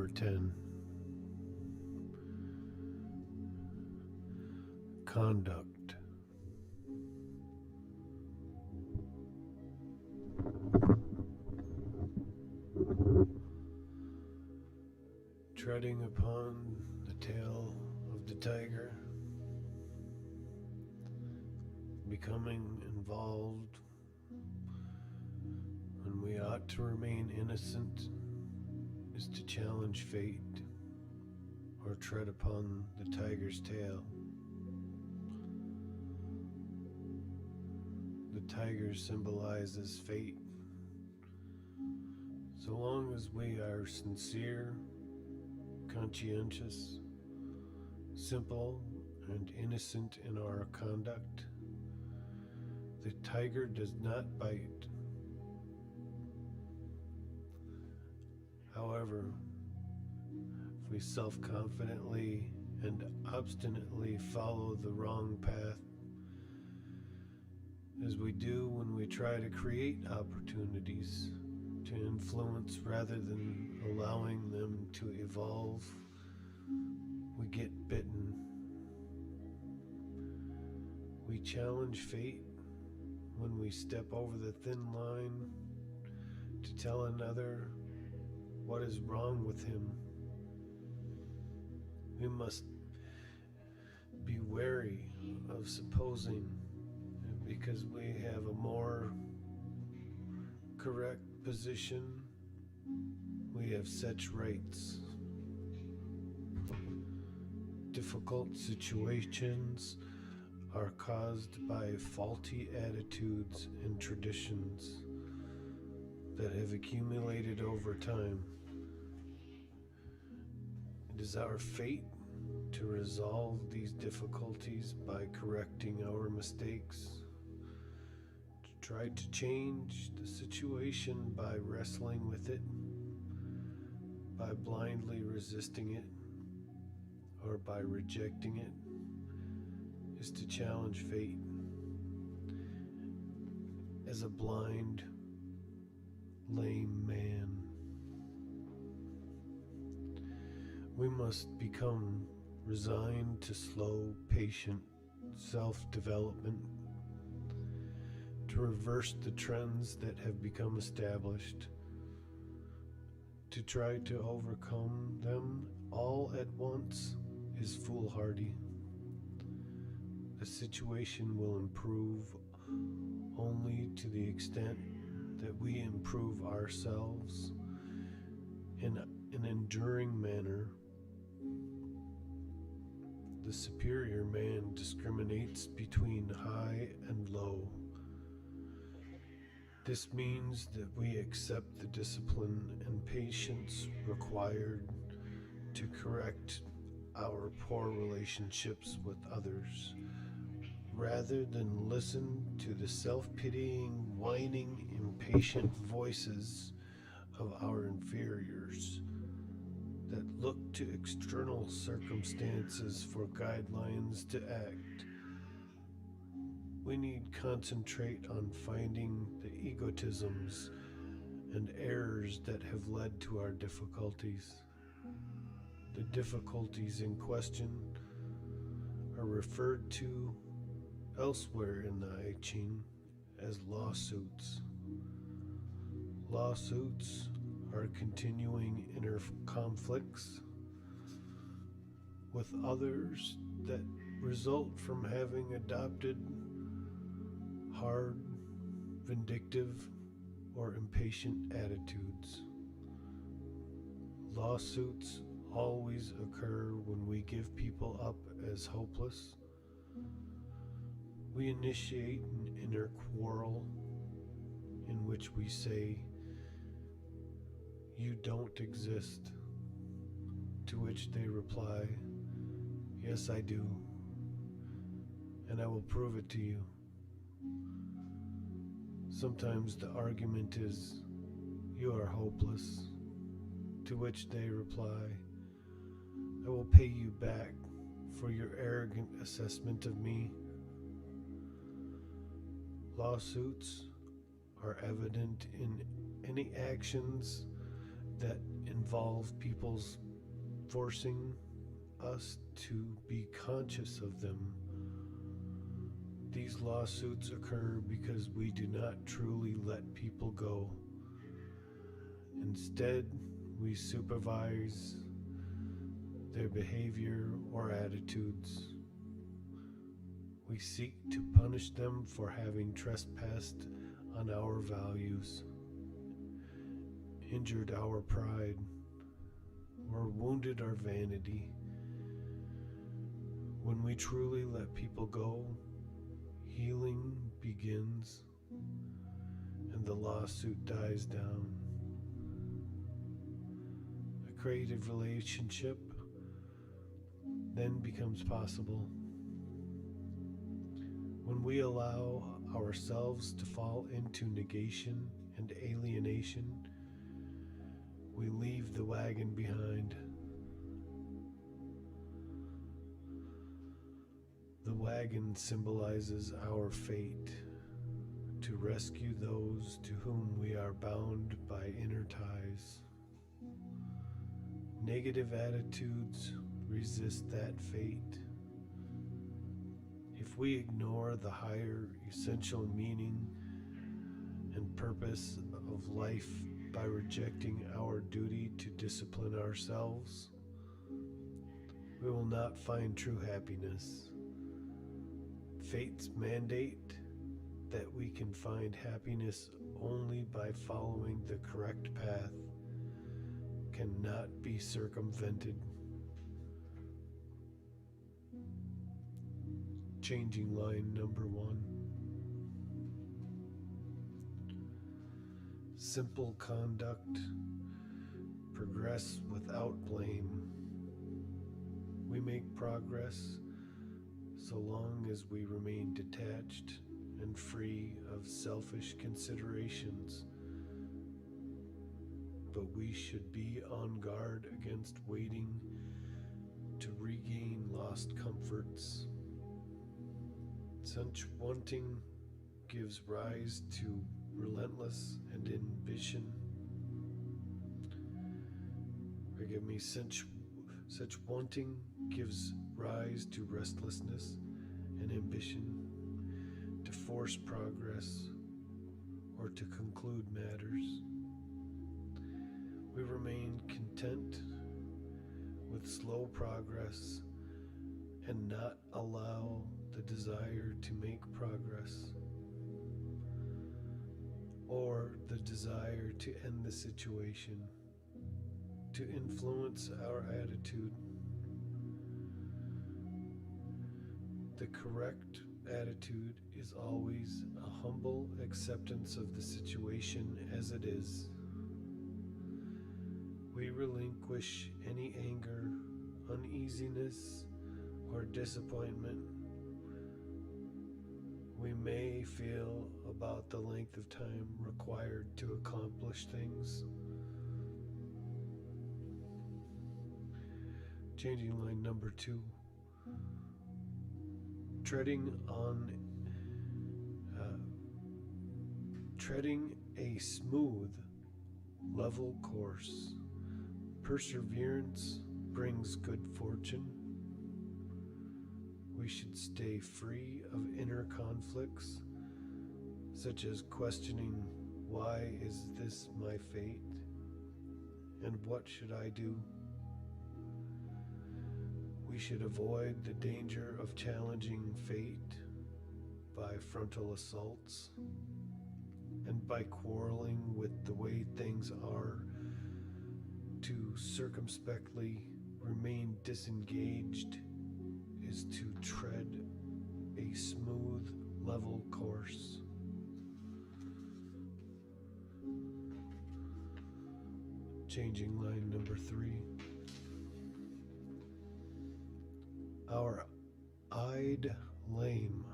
Number 10. Conduct. Treading upon the tail of the tiger, becoming involved when we ought to remain innocent is to challenge fate or tread upon the tiger's tail. The tiger symbolizes fate. So long as we are sincere, conscientious, simple, and innocent in our conduct, the tiger does not bite. However, if we self-confidently and obstinately follow the wrong path, as we do when we try to create opportunities to influence rather than allowing them to evolve, we get bitten. We challenge fate when we step over the thin line to tell another what is wrong with him. We must be wary of supposing because we have a more correct position, we have such rights. Difficult situations are caused by faulty attitudes and traditions that have accumulated over time. It is our fate to resolve these difficulties by correcting our mistakes, to try to change the situation by wrestling with it, by blindly resisting it, or by rejecting it, is to challenge fate. As a blind, lame man, we must become resigned to slow, patient self-development, to reverse the trends that have become established, to try to overcome them all at once is foolhardy. The situation will improve only to the extent that we improve ourselves in an enduring manner. The superior man discriminates between high and low. This means that we accept the discipline and patience required to correct our poor relationships with others, rather than listen to the self-pitying, whining, impatient voices of our inferiors that look to external circumstances for guidelines to act. We need to concentrate on finding the egotisms and errors that have led to our difficulties. The difficulties in question are referred to elsewhere in the I Ching as lawsuits. Lawsuits are continuing inner conflicts with others that result from having adopted hard, vindictive, or impatient attitudes. Lawsuits always occur when we give people up as hopeless. We initiate an inner quarrel in which we say, "You don't exist," to which they reply, "Yes, I do, and I will prove it to you." Sometimes the argument is, "You are hopeless," to which they reply, "I will pay you back for your arrogant assessment of me." Lawsuits are evident in any actions that involve people's forcing us to be conscious of them. These lawsuits occur because we do not truly let people go. Instead, we supervise their behavior or attitudes. We seek to punish them for having trespassed on our values, injured our pride, or wounded our vanity. When we truly let people go, healing begins and the lawsuit dies down. A creative relationship then becomes possible. When we allow ourselves to fall into negation and alienation, we leave the wagon behind. The wagon symbolizes our fate, to rescue those to whom we are bound by inner ties. Negative attitudes resist that fate. If we ignore the higher essential meaning and purpose of life by rejecting our duty to discipline ourselves, we will not find true happiness. Fate's mandate that we can find happiness only by following the correct path cannot be circumvented. Changing line number 1. Simple conduct, progress without blame. We make progress so long as we remain detached and free of selfish considerations. But we should be on guard against waiting to regain lost comforts. Such wanting gives rise to relentless and ambition. Such wanting gives rise to restlessness and ambition, to force progress or to conclude matters. We remain content with slow progress and not allow the desire to make progress or the desire to end the situation to influence our attitude. The correct attitude is always a humble acceptance of the situation as it is. We relinquish any anger, uneasiness, or disappointment we may feel about the length of time required to accomplish things. Changing line number 2. Treading a smooth, level course. Perseverance brings good fortune. We should stay free of inner conflicts, such as questioning, why is this my fate? And what should I do? We should avoid the danger of challenging fate by frontal assaults and by quarreling with the way things are. To circumspectly remain disengaged is to tread a smooth, level course. Changing line number 3. Our eyed lame.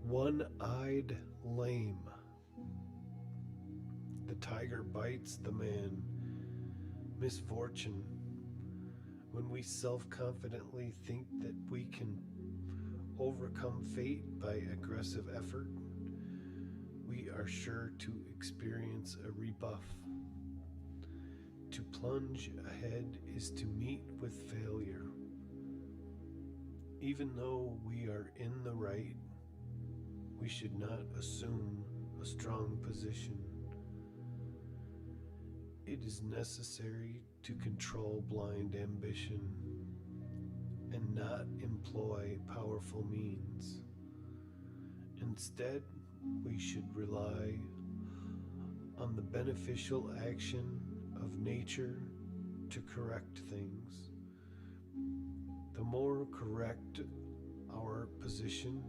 One-eyed lame. The tiger bites the man. Misfortune. When we self-confidently think that we can overcome fate by aggressive effort, we are sure to experience a rebuff. To plunge ahead is to meet with failure. Even though we are in the right, we should not assume a strong position. It is necessary to control blind ambition and not employ powerful means. Instead, we should rely on the beneficial action of nature to correct things. The more correct our position,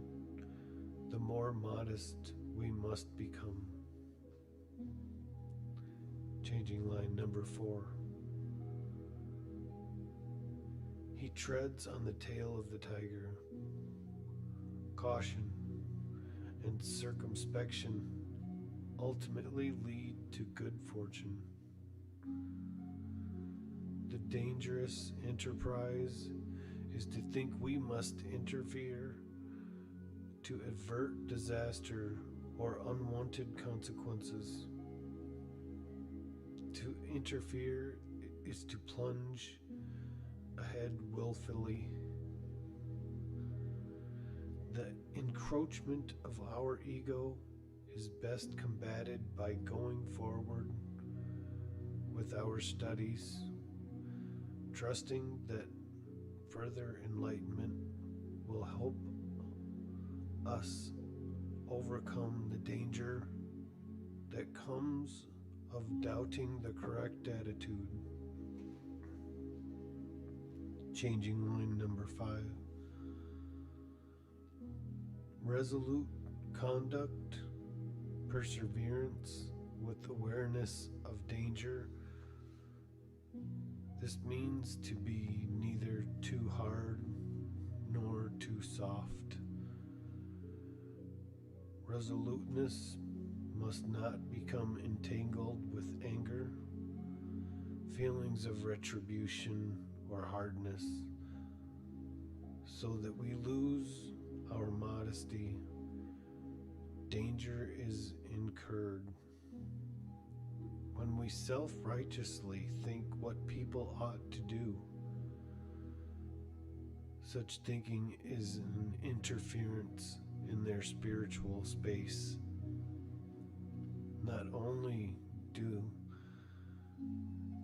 the more modest we must become. Changing line number 4. He treads on the tail of the tiger. Caution and circumspection ultimately lead to good fortune. The dangerous enterprise is to think we must interfere to avert disaster or unwanted consequences. To interfere is to plunge ahead willfully. The encroachment of our ego is best combated by going forward with our studies, trusting that further enlightenment will help us overcome the danger that comes of doubting the correct attitude. Changing line number 5. Resolute conduct, perseverance with awareness of danger. This means to be neither too hard nor too soft. Resoluteness must not become entangled with anger, feelings of retribution, or hardness, so that we lose our modesty. Danger is incurred. When we self-righteously think what people ought to do, such thinking is an interference in their spiritual space. Not only do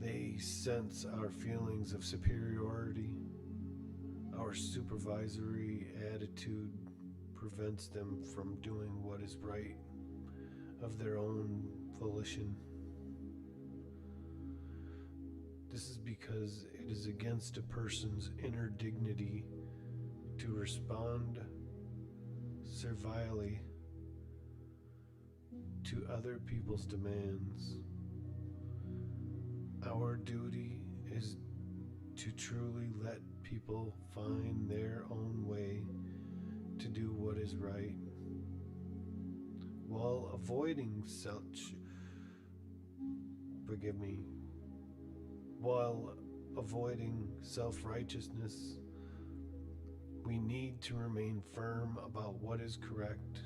they sense our feelings of superiority, our supervisory attitude prevents them from doing what is right of their own volition. This is because it is against a person's inner dignity to respond servilely to other people's demands. Our duty is to truly let people find their own way to do what is right, while avoiding self-righteousness. We need to remain firm about what is correct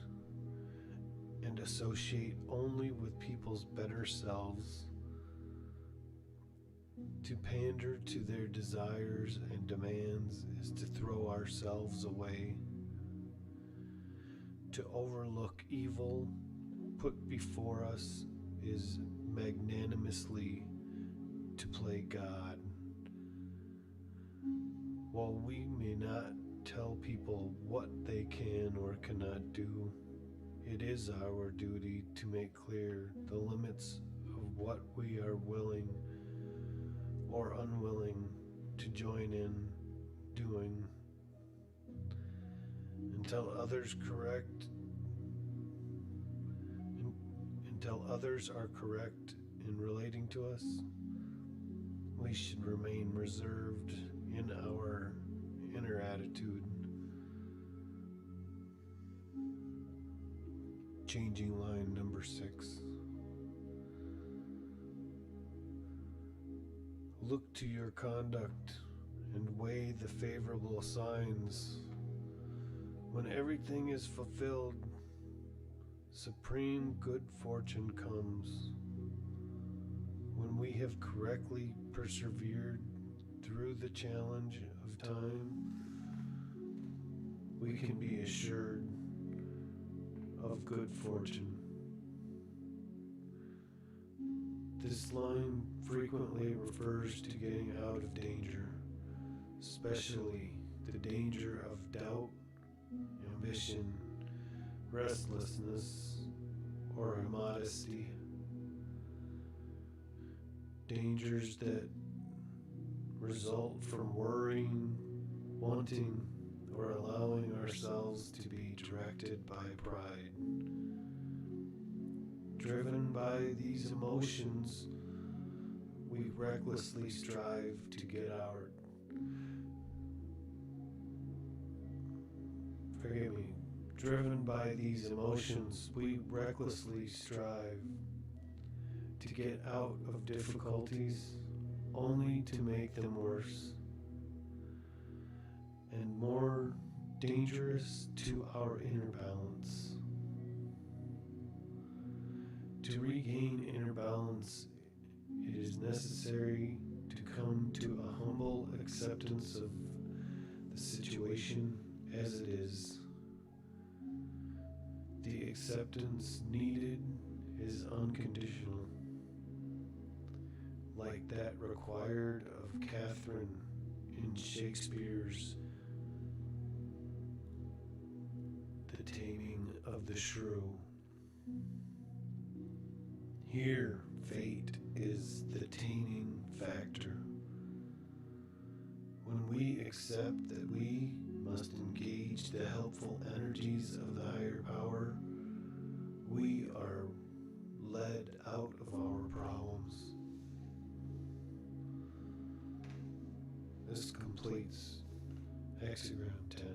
and associate only with people's better selves. To pander to their desires and demands is to throw ourselves away. To overlook evil put before us is magnanimously to play God. While we may not tell people what they can or cannot do, it is our duty to make clear the limits of what we are willing or unwilling to join in doing. Until others are correct in relating to us, we should remain reserved in our inner attitude. Changing line number 6. Look to your conduct and weigh the favorable signs. When everything is fulfilled, Supreme good fortune comes when we have correctly persevered through the challenge of time. We can be assured of good fortune. This line frequently refers to getting out of danger, especially the danger of doubt, ambition, restlessness, or immodesty. Dangers that result from worrying, wanting, or allowing ourselves to be directed by pride. Driven by these emotions, we recklessly strive to get out. Driven by these emotions, we recklessly strive to get out of difficulties, only to make them worse and more dangerous to our inner balance. To regain inner balance, it is necessary to come to a humble acceptance of the situation as it is. The acceptance needed is unconditional, like that required of Catherine in Shakespeare's The Taming of the Shrew. Here, fate is the taming factor. When we accept that we must engage the helpful energies of the higher power, we are led out of our problems. This completes Hexagram 10.